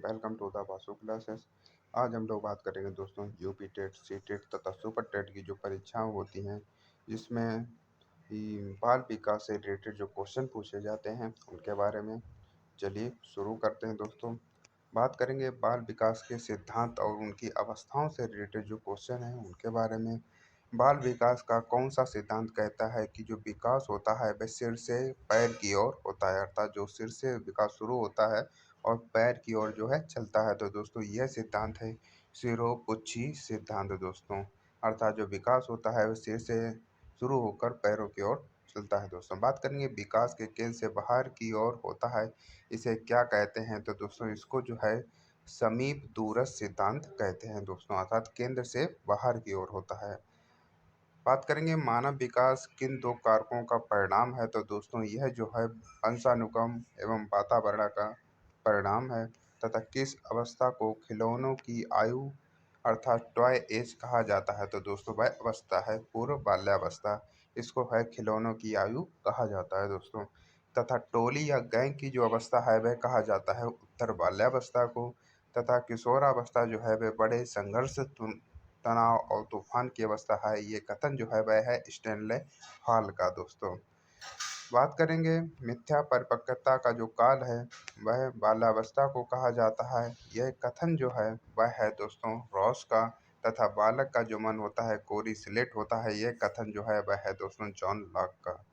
Welcome to the Vasu classes. आज हम लोग बात करेंगे दोस्तों यूपी टेट, सी टेट तथा सुपर टेट की जो परीक्षाएं होती हैं, जिसमें बाल विकास से रिलेटेड जो क्वेश्चन पूछे जाते हैं उनके बारे में। चलिए शुरू करते हैं दोस्तों। बात करेंगे बाल विकास के सिद्धांत और उनकी अवस्थाओं से रिलेटेड जो क्वेश्चन हैं उनके बारे में। बाल विकास का कौन सा सिद्धांत कहता है कि जो विकास होता है वह सिर से पैर की ओर होता है, अर्थात जो सिर से विकास शुरू होता है और पैर की ओर जो है चलता है। तो दोस्तों यह सिद्धांत है शिरोपुच्छी सिद्धांत दोस्तों। अर्थात जो विकास होता है वह सिर से शुरू होकर पैरों की ओर चलता है दोस्तों। बात करेंगे विकास के केंद्र से बाहर की ओर होता है, इसे क्या कहते हैं? तो दोस्तों इसको जो है समीप दूरस्थ सिद्धांत कहते हैं दोस्तों, अर्थात केंद्र से बाहर की ओर होता है। बात करेंगे मानव विकास किन दो कारकों का परिणाम है? तो दोस्तों यह जो है वंशानुक्रम एवं वातावरण का परिणाम है। तथा किस अवस्था को खिलौनों की आयु अर्थात टॉय एज कहा जाता है? तो दोस्तों वह अवस्था है पूर्व बाल्यावस्था, इसको है खिलौनों की आयु कहा जाता है दोस्तों। तथा टोली या गैंग की जो अवस्था है वह कहा जाता है उत्तर बाल्यावस्था को। तथा किशोरावस्था जो है वह बड़े संघर्ष तनाव और तूफान की अवस्था है, ये कथन जो है वह है स्टैनले हॉल का दोस्तों। बात करेंगे मिथ्या परिपक्वता का जो काल है वह बाल्यावस्था को कहा जाता है, यह कथन जो है वह है दोस्तों रॉस का। तथा बालक का जो मन होता है कोरी स्लेट होता है, यह कथन जो है वह है दोस्तों जॉन लॉक का।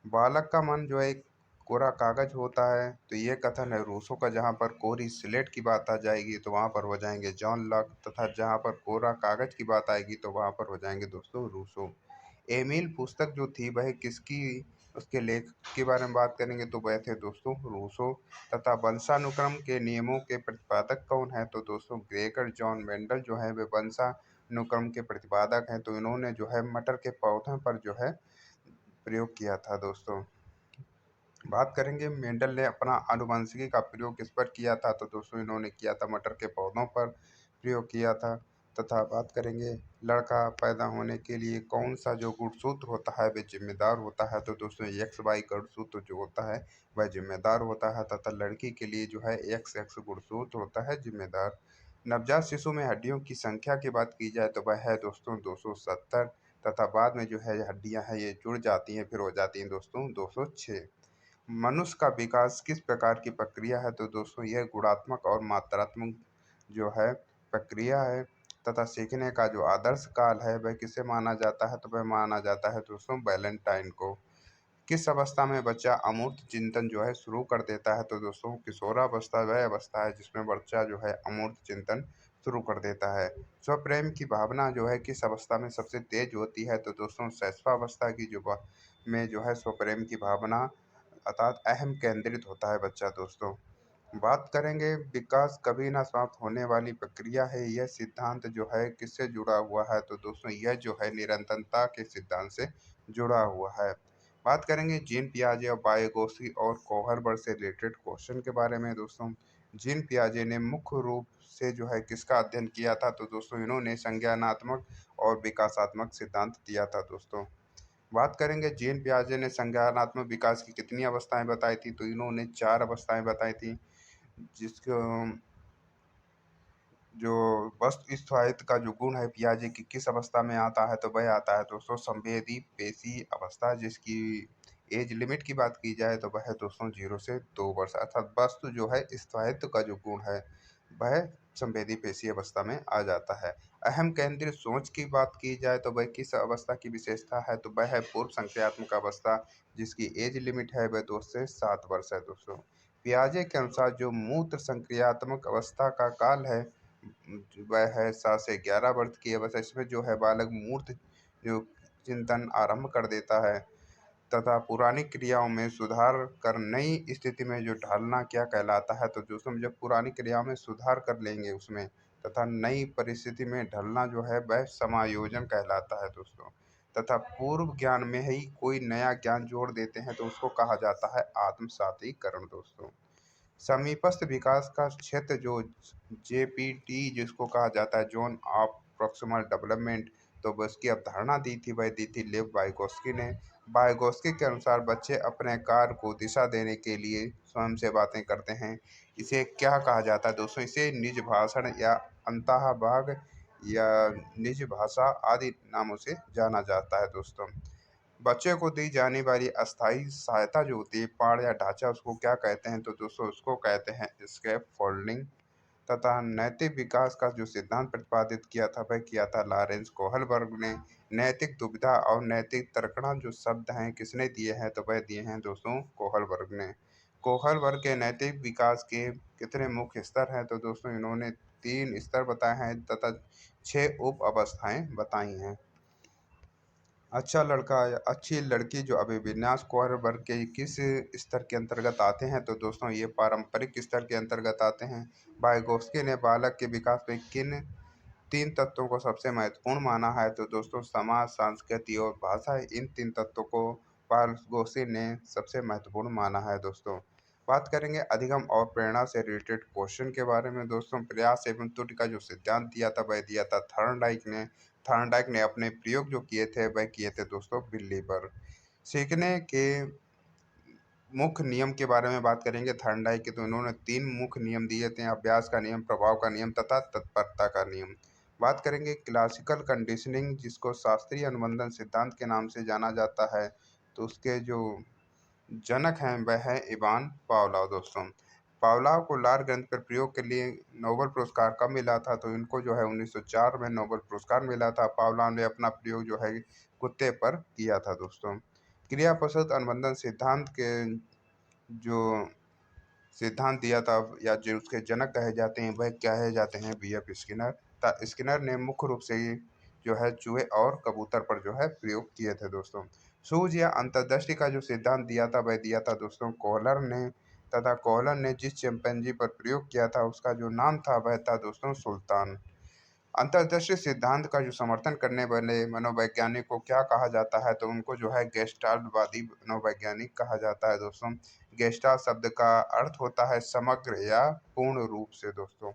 बालक का मन जो है एक कोरा कागज होता है, तो ये कथन है रूसो का। जहाँ पर कोरी स्लेट की बात आ जाएगी तो वहाँ पर हो जाएंगे जॉन लॉक, तथा जहाँ पर कोरा कागज की बात आएगी तो वहाँ पर हो जाएंगे दोस्तों रूसो। एमिल पुस्तक जो थी वह किसकी, उसके लेखक के बारे में बात करेंगे तो वह थे दोस्तों रूसो। तथा वंशानुक्रम के नियमों के प्रतिपादक कौन है? तो दोस्तों ग्रेगर जॉन मेंडल जो है वे वंशानुक्रम के प्रतिपादक हैं। तो इन्होंने जो है मटर के पौधों पर जो है प्रयोग किया था दोस्तों। बात करेंगे मेंडल ने अपना आनुवंशिकी का प्रयोग किस पर किया था? तो दोस्तों इन्होंने किया था मटर के पौधों पर प्रयोग किया था। तथा बात करेंगे लड़का पैदा होने के लिए कौन सा जो गुणसूत्र होता है वह जिम्मेदार होता है? तो दोस्तों एक्स वाई गुणसूत्र जो होता है वह जिम्मेदार होता है। तथा लड़की के लिए जो है एक्स एक्स गुणसूत्र होता है जिम्मेदार। नवजात शिशु में हड्डियों की संख्या की बात की जाए तो वह है दोस्तों 270। तथा बाद में जो है हड्डियां हैं ये जुड़ जाती हैं, फिर हो जाती हैं दोस्तों 206। मनुष्य का विकास किस प्रकार की प्रक्रिया है? तो दोस्तों यह गुणात्मक और मात्रात्मक जो है प्रक्रिया है। तथा सीखने का जो आदर्श काल है वह किसे माना जाता है? तो वह माना जाता है दोस्तों वैलेंटाइन को। किस अवस्था में बच्चा अमूर्त चिंतन जो है शुरू कर देता है? तो दोस्तों किशोरावस्था वह अवस्था है जिसमें बच्चा जो है अमूर्त चिंतन शुरू कर देता है। स्वप्रेम की भावना जो है किस अवस्था में सबसे तेज होती है? तो दोस्तों शैशवावस्था की में जो है स्वप्रेम की भावना अर्थात अहम केंद्रित होता है बच्चा दोस्तों। बात करेंगे विकास कभी ना समाप्त होने वाली प्रक्रिया है, यह सिद्धांत जो है किससे जुड़ा हुआ है? तो दोस्तों यह जो है निरंतरता के सिद्धांत से जुड़ा हुआ है। बात करेंगे जीन पियाजे और बायोगोस्की और कोहरबर्ग से रिलेटेड क्वेश्चन के बारे में दोस्तों। जीन पियाजे ने मुख्य रूप से जो है किसका अध्ययन किया था? तो दोस्तों इन्होंने संज्ञानात्मक और विकासात्मक सिद्धांत दिया था दोस्तों। बात करेंगे जीन पियाजे ने संज्ञानात्मक विकास की कितनी अवस्थाएं बताई थी? तो इन्होंने 4 अवस्थाएं बताई थी, जिसको जो वस्तु स्थायित्व का जो गुण है पियाजे की किस अवस्था में आता है? तो वह आता है दोस्तों संवेदी पेशी अवस्था, जिसकी एज लिमिट की बात की जाए तो वह है दोस्तों 0 से 2 वर्ष। अर्थात वस्तु जो है स्थायित्व का जो गुण है वह संवेदी पेशी अवस्था में आ जाता है। अहम केंद्रित सोच की बात की जाए तो वह किस अवस्था की विशेषता है? तो वह है पूर्व संक्रियात्मक अवस्था, जिसकी एज लिमिट है वह 2 से 7 वर्ष है दोस्तों। पियाजे के अनुसार जो मूत्र संक्रियात्मक अवस्था का काल है वह है 7 से 11 वर्ष की अवस्था। इसमें जो है बालक मूर्त जो चिंतन आरंभ कर देता है। तथा पुरानी क्रियाओं में सुधार कर नई स्थिति में जो ढालना क्या कहलाता है? तो दोस्तों जब पुरानी क्रियाओं में सुधार कर लेंगे उसमें तथा नई परिस्थिति में ढलना जो है वह समायोजन कहलाता है दोस्तों। तथा पूर्व ज्ञान में ही कोई नया ज्ञान जोड़ देते हैं तो उसको कहा जाता है आत्मसातीकरण दोस्तों। समीपस्थ विकास का क्षेत्र जो जेपीटी जिसको कहा जाता है जोन ऑफ प्रॉक्सिमल डेवलपमेंट, तो उसकी अवधारणा दी थी वह दी थी लेव वाइगोस्की ने। वाइगोत्स्की के अनुसार बच्चे अपने कार्य को दिशा देने के लिए स्वयं से बातें करते हैं। इसे क्या कहा जाता है दोस्तों? इसे निज भाषण या अंतःभाग या निज भाषा आदि नामों से जाना जाता है दोस्तों। बच्चे को दी जाने वाली अस्थायी सहायता जो होती है, पाड़ या ढांचा, उसको क्या कहते हैं? तो दोस्तों उसको कहते हैं स्कैफोल्डिंग। तथा नैतिक विकास का जो सिद्धांत प्रतिपादित किया था वह किया था लॉरेंस कोहलबर्ग ने। नैतिक दुविधा और नैतिक तर्कणा जो शब्द हैं किसने दिए हैं? तो वह दिए हैं दोस्तों कोहलबर्ग ने। कोहलबर्ग के नैतिक विकास के कितने मुख्य स्तर हैं? तो दोस्तों इन्होंने 3 स्तर बताए हैं तथा 6 उप अवस्थाएं बताई हैं। अच्छा लड़का या अच्छी लड़की जो अभिविन्यास कोहलबर्ग के किस स्तर के अंतर्गत आते हैं? तो दोस्तों ये पारंपरिक स्तर के अंतर्गत आते हैं। वाइगोत्स्की ने बालक के विकास में किन 3 तत्वों को सबसे महत्वपूर्ण माना है? तो दोस्तों समाज, संस्कृति और भाषा, इन 3 तत्वों को वाइगोत्स्की ने सबसे महत्वपूर्ण माना है दोस्तों। बात करेंगे अधिगम और प्रेरणा से रिलेटेड क्वेश्चन के बारे में दोस्तों। प्रयास एवं त्रुटि का जो सिद्धांत दिया था वह दिया था थॉर्नडाइक ने। थॉर्नडाइक ने अपने प्रयोग जो किए थे वह किए थे दोस्तों बिल्ली पर। सीखने के मुख्य नियम के बारे में बात करेंगे थॉर्नडाइक के, तो इन्होंने 3 मुख्य नियम दिए थे: अभ्यास का नियम, प्रभाव का नियम तथा तत्परता का नियम। बात करेंगे क्लासिकल कंडीशनिंग, जिसको शास्त्रीय अनुबंधन सिद्धांत के नाम से जाना जाता है, तो उसके जो जनक हैं वह है इवान पावलोव दोस्तों। पावलोव को लार ग्रंथ पर प्रयोग के लिए नोबेल पुरस्कार कब मिला था? तो इनको जो है 1904 में नोबेल पुरस्कार मिला था। पावलोव ने अपना प्रयोग जो है कुत्ते पर किया था दोस्तों। क्रिया प्रसूत अनुबंधन सिद्धांत के जो सिद्धांत दिया था या जो उसके जनक कहे जाते हैं वह कहे जाते हैं बीएफ स्किनर। स्किनर ने मुख्य रूप से ये जो है चूहे और कबूतर पर जो है प्रयोग किए थे दोस्तों। सूझ या अंतर्दृष्टि का जो सिद्धांत दिया था वह दिया था दोस्तों कोहलर ने। तथा कोहलर ने जिस चिंपैंजी पर प्रयोग किया था उसका जो नाम था वह था दोस्तों सुल्तान। अंतर्दृष्टि सिद्धांत का जो समर्थन करने वाले मनोवैज्ञानिक को क्या कहा जाता है? तो उनको जो है गेस्टाल्टवादी मनोवैज्ञानिक कहा जाता है दोस्तों। गेस्टाल्ट शब्द का अर्थ होता है समग्र या पूर्ण रूप से दोस्तों।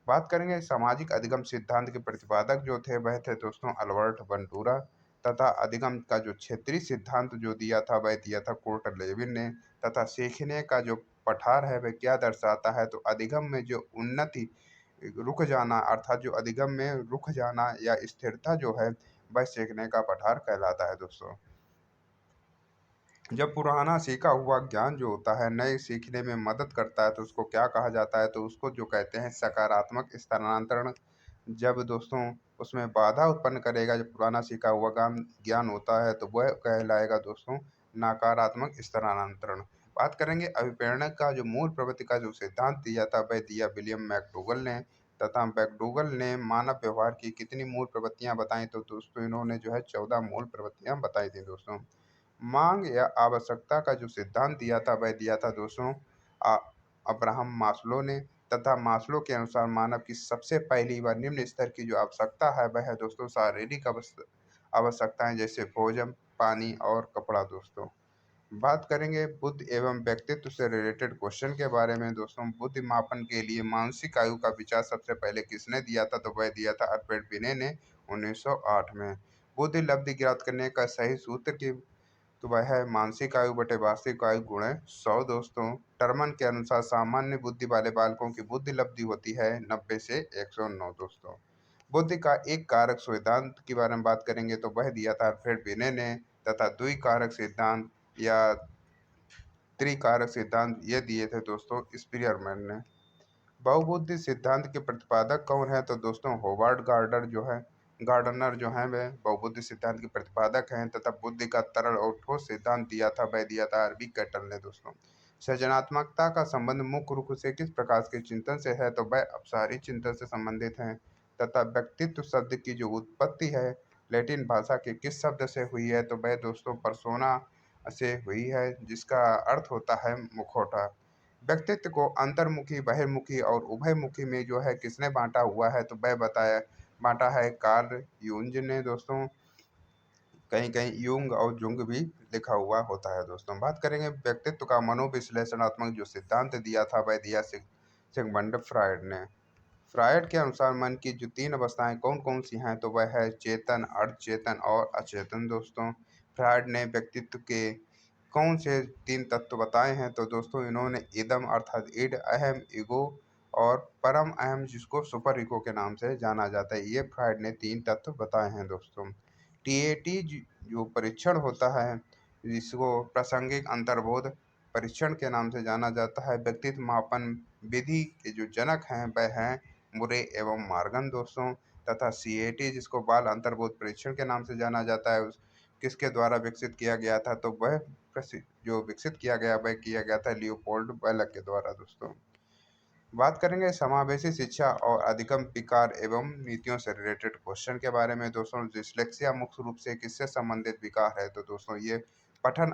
बात करेंगे सामाजिक अधिगम सिद्धांत के प्रतिपादक जो थे वह थे दोस्तों अल्बर्ट बंडूरा। तथा अधिगम का जो क्षेत्रीय सिद्धांत जो दिया था वह दिया था कुर्ट लेविन ने। तथा सीखने का जो पठार है वह क्या दर्शाता है? तो अधिगम में जो उन्नति, रुक जाना, अर्थात जो अधिगम में रुक जाना या स्थिरता जो है वह सीखने का पठार कहलाता है दोस्तों। जब पुराना सीखा हुआ ज्ञान जो होता है नए सीखने में मदद करता है तो उसको क्या कहा जाता है? तो उसको जो कहते हैं सकारात्मक स्थानांतरण। जब दोस्तों उसमें बाधा उत्पन्न करेगा, जब पुराना सीखा हुआ ज्ञान ज्ञान होता है तो वह कहलाएगा दोस्तों नकारात्मक स्थानांतरण। बात करेंगे अभिप्रेरण का जो मूल प्रवृत्ति का जो सिद्धांत दिया था वह दिया विलियम मैकडूगल ने। तथा मैकडूगल ने मानव व्यवहार की कितनी मूल प्रवृत्तियां बताई? तो दोस्तों इन्होंने जो है 14 मूल प्रवृत्तियां बताई थी दोस्तों। मांग या आवश्यकता का जो सिद्धांत दिया था वह दिया था दोस्तों आ- अब्राहम मास्लो ने। तथा मास्लो के अनुसार मानव की सबसे पहली व निम्न स्तर की जो आवश्यकता है वह है दोस्तों शारीरिक आवश्यकताएं, जैसे भोजन, पानी और कपड़ा दोस्तों। बात करेंगे बुद्धि एवं व्यक्तित्व से रिलेटेड क्वेश्चन के बारे में दोस्तों। बुद्धि मापन के लिए मानसिक आयु का विचार सबसे पहले किसने दिया था? तो वह दिया था अल्फ्रेड बिने ने 1908 में। बुद्धि लब्धि ज्ञात करने का सही सूत्र की, तो वह है मानसिक आयु बटे वास्तविक आयु गुणे 100 दोस्तों। टर्मन के अनुसार सामान्य बुद्धि वाले बालकों की बुद्धि लब्धि होती है 90 से 109 दोस्तों। बुद्धि का एक कारक सिद्धांत के बारे में बात करेंगे तो वह दिया था अल्फ्रेड बिने ने। तथा द्विकारक सिद्धांत या त्रिकारक सिद्धांत ये दिए थे दोस्तों स्पीयरमैन ने। बहुबुद्धि सिद्धांत के प्रतिपादक कौन है? तो दोस्तों होवार्ड गार्डर जो है, गार्डनर जो है वह बहुबुद्धि सिद्धांत के प्रतिपादक हैं। तथा बुद्धि का तरल और ठोस सिद्धांत दिया था वह दिया था आरबी कैटल ने दोस्तों। सृजनात्मकता का संबंध मुख्य रूप से किस प्रकार के चिंतन से है? तो वह अपसारी चिंतन से संबंधित है। तथा व्यक्तित्व शब्द की जो उत्पत्ति है लैटिन भाषा के किस शब्द से हुई है? तो वह दोस्तों परसोना से हुई है, जिसका अर्थ होता है मुखौटा। व्यक्तित्व को अंतर्मुखी, बहिर्मुखी और उभयमुखी में जो है किसने बांटा हुआ है? तो वह बताया बांटा है कार्ल यूंज ने दोस्तों। कहीं कहीं यूंग और जुंग भी लिखा हुआ होता है दोस्तों। बात करेंगे व्यक्तित्व का मनोविश्लेषणात्मक जो सिद्धांत दिया था वह दिया सिगमंड फ्रायड ने। फ्रायड के अनुसार मन की जो 3 अवस्थाएं कौन कौन सी हैं? तो वह है चेतन, अर्धचेतन और अचेतन दोस्तों। फ्रायड ने व्यक्तित्व के कौन से 3 तत्व बताए हैं? तो दोस्तों इन्होंने इदम अर्थात ईड, अहम ईगो और परम अहम जिसको सुपर ईगो के नाम से जाना जाता है, ये फ्रायड ने 3 तत्व बताए हैं दोस्तों। टीएटी जो परीक्षण होता है, जिसको प्रासंगिक अंतर्बोध परीक्षण के नाम से जाना जाता है, व्यक्तित्व मापन विधि के जो जनक हैं वह हैं मुरे एवं मार्गन दोस्तों। तथा सीएटी जिसको बाल अंतर्बोध परीक्षण के नाम से जाना जाता है, किसके द्वारा विकसित किया गया था? तो वह जो विकसित किया गया वह किया गया था लियोपोल्ड बेलक के द्वारा दोस्तों। बात करेंगे समावेशी शिक्षा और अधिगम विकार एवं नीतियों से रिलेटेड क्वेश्चन के बारे में दोस्तों। डिसलेक्सिया मुख्य रूप से किससे संबंधित विकार है? तो दोस्तों ये पठन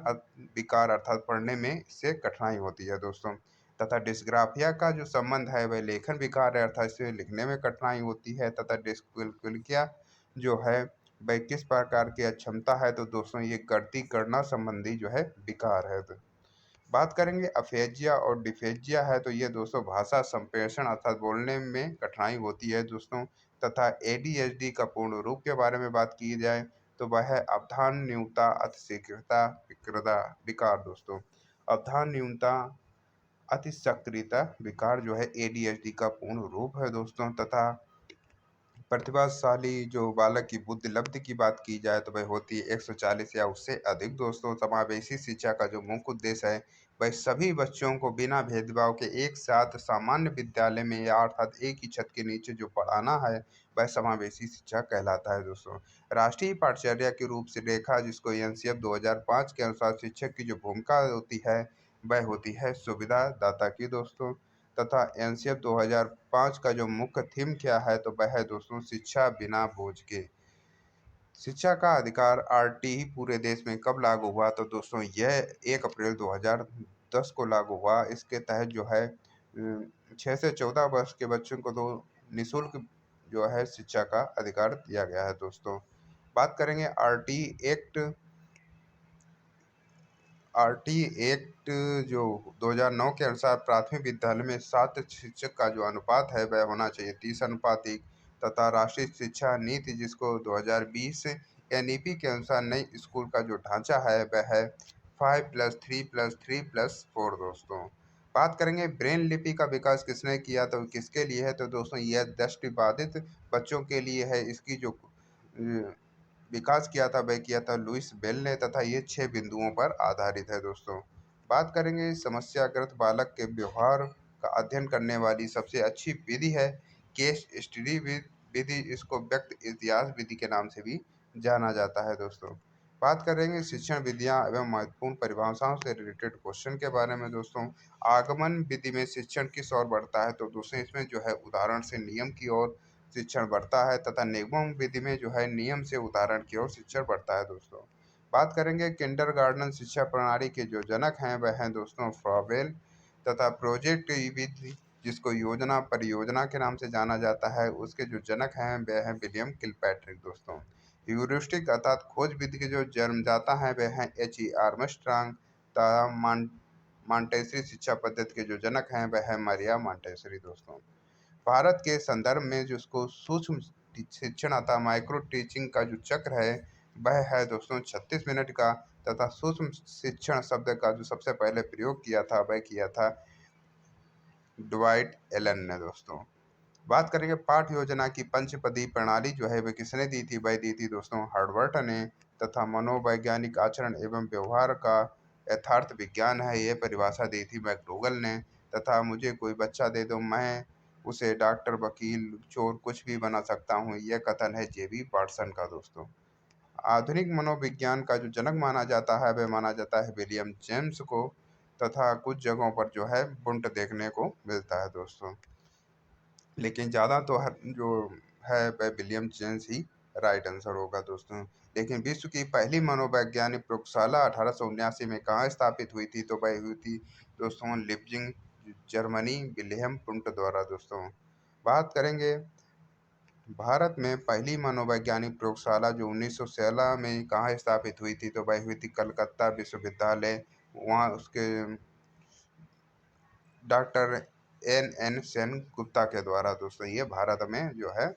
विकार अर्थात पढ़ने में इससे कठिनाई होती है दोस्तों। तथा डिस्ग्राफिया का जो संबंध है वह लेखन विकार है, अर्थात इससे लिखने में कठिनाई होती है। तथा डिस्कल्कुलिया जो है वह किस प्रकार की अक्षमता है? तो दोस्तों ये गणती गणना संबंधी जो है विकार है। बात करेंगे अफेजिया और डिफेजिया है, तो ये दोस्तों भाषा संप्रेषण अर्थात बोलने में कठिनाई होती है दोस्तों। तथा एडीएचडी का पूर्ण रूप के बारे में बात की जाए तो वह है अवधान न्यूनता अतिशीघ्रता विकृता विकार दोस्तों। अवधान न्यूनता अतिसक्रियता विकार जो है एडीएचडी का पूर्ण रूप है दोस्तों। तथा प्रतिभाशाली जो बालक की बुद्धि लब्धि की बात की जाए तो वह होती है 140 या उससे अधिक दोस्तों। समावेशी शिक्षा का जो मुख्य उद्देश्य है वह सभी बच्चों को बिना भेदभाव के एक साथ सामान्य विद्यालय में या अर्थात एक ही छत के नीचे जो पढ़ाना है वह समावेशी शिक्षा कहलाता है दोस्तों। राष्ट्रीय पाठचर्या के रूप से रेखा जिसको एनसीएफ 2005 के अनुसार शिक्षक की जो भूमिका होती है वह होती है सुविधा दाता की दोस्तों। तथा एनसीएफ 2005 का जो मुख्य थीम क्या है? तो वह है दोस्तों शिक्षा बिना बोझ के। शिक्षा का अधिकार आरटीई पूरे देश में कब लागू हुआ? तो दोस्तों यह 1 अप्रैल 2010 को लागू हुआ। इसके तहत जो है 6 से 14 वर्ष के बच्चों को तो निःशुल्क जो है शिक्षा का अधिकार दिया गया है दोस्तों। बात करेंगे आरटीई एक्ट। आरटी एक्ट जो 2009 के अनुसार प्राथमिक विद्यालय में छात्र शिक्षक का जो अनुपात है वह होना चाहिए 30:1। तथा राष्ट्रीय शिक्षा नीति जिसको 2020 एनईपी के अनुसार नई स्कूल का जो ढांचा है वह है 5+3+3+4 दोस्तों। बात करेंगे ब्रेन लिपि का विकास किसने किया? तो किसके लिए है? तो दोस्तों यह दृष्टिबाधित बच्चों के लिए है। इसकी जो विकास किया था वह किया था लुइस बेल ने। तथा ये 6 बिंदुओं पर आधारित है दोस्तों। बात करेंगे समस्याग्रस्त बालक के व्यवहार का अध्ययन करने वाली सबसे अच्छी विधि है केस स्टडी विधि, इसको व्यक्त इतिहास विधि के नाम से भी जाना जाता है दोस्तों। बात करेंगे शिक्षण विधियां एवं महत्वपूर्ण परिभाषाओं से रिलेटेड क्वेश्चन के बारे में दोस्तों। आगमन विधि में शिक्षण किस ओर बढ़ता है? तो दोस्तों इसमें जो है उदाहरण से नियम की ओर शिक्षण बढ़ता है। तथा निगम विधि में जो है नियम से उदाहरण की ओर शिक्षण बढ़ता है दोस्तों। बात करेंगे किंडरगार्टन शिक्षा प्रणाली के जो जनक हैं वह हैं दोस्तों फ्रॉबेल। तथा प्रोजेक्ट विधि जिसको योजना परियोजना के नाम से जाना जाता है उसके जो जनक हैं वह हैं विलियम किलपैट्रिक दोस्तों। ह्यूरिस्टिक अर्थात खोज विधि के जो जन्मदाता हैं वह हैं एच आर्मस्ट्रांग। तथा मॉन्टेसरी शिक्षा पद्धति के जो जनक हैं वह है मारिया मॉन्टेसरी दोस्तों। भारत के संदर्भ में जिसको सूक्ष्म शिक्षण अर्थात माइक्रो टीचिंग का जो चक्र है वह है दोस्तों 36 मिनट का। तथा सूक्ष्म शिक्षण शब्द का जो सबसे पहले प्रयोग किया था वह किया था ड्वाइट एलन ने दोस्तों। बात करेंगे पाठ योजना की पंचपदी प्रणाली जो है वह किसने दी थी? वह दी थी दोस्तों हार्वर्ट ने। तथा मनोवैज्ञानिक आचरण एवं व्यवहार का यथार्थ विज्ञान है ये परिभाषा दी थी मैकडोगल ने। तथा मुझे कोई बच्चा दे दो मैं उसे डॉक्टर वकील चोर कुछ भी बना सकता हूँ, यह कथन है जेबी वाटसन का दोस्तों। आधुनिक मनोविज्ञान का जो जनक माना जाता है वह माना जाता है विलियम जेम्स को। तथा कुछ जगहों पर जो है बुंट देखने को मिलता है दोस्तों, लेकिन ज़्यादा तो हर जो है वह विलियम जेम्स ही राइट आंसर होगा दोस्तों। लेकिन विश्व की पहली मनोवैज्ञानिक प्रयोगशाला 1879 में कहाँ स्थापित हुई थी? तो वह हुई थी दोस्तों लिप्जिंग जर्मनी विलियम पुंट द्वारा दोस्तों। बात करेंगे भारत में पहली मनोवैज्ञानिक प्रयोगशाला जो 1916 में कहाँ स्थापित हुई थी? तो वह हुई थी कलकत्ता विश्वविद्यालय। वहाँ उसके doctor N N Sen Gupta के द्वारा दोस्तों ये भारत में जो है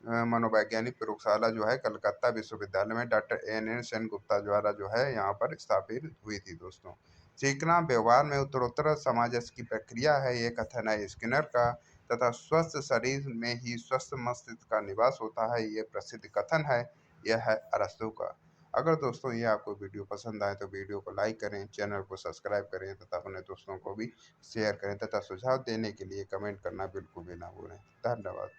मनोवैज्ञानिक प्रयोगशाला जो है कलकत्ता विश्वविद्यालय में doctor N N Sen Gupta द्वारा जो है यहाँ पर स्थापित हुई थी दोस्तों। सीखना व्यवहार में उत्तरोत्तर समाजस की प्रक्रिया है, ये कथन है स्किनर का। तथा स्वस्थ शरीर में ही स्वस्थ मस्तिष्क का निवास होता है, ये प्रसिद्ध कथन है। यह है अरस्तू का। अगर दोस्तों ये आपको वीडियो पसंद आए तो वीडियो को लाइक करें, चैनल को सब्सक्राइब करें तथा अपने दोस्तों को भी शेयर करें तथा सुझाव देने के लिए कमेंट करना बिल्कुल भी ना भूलें। धन्यवाद।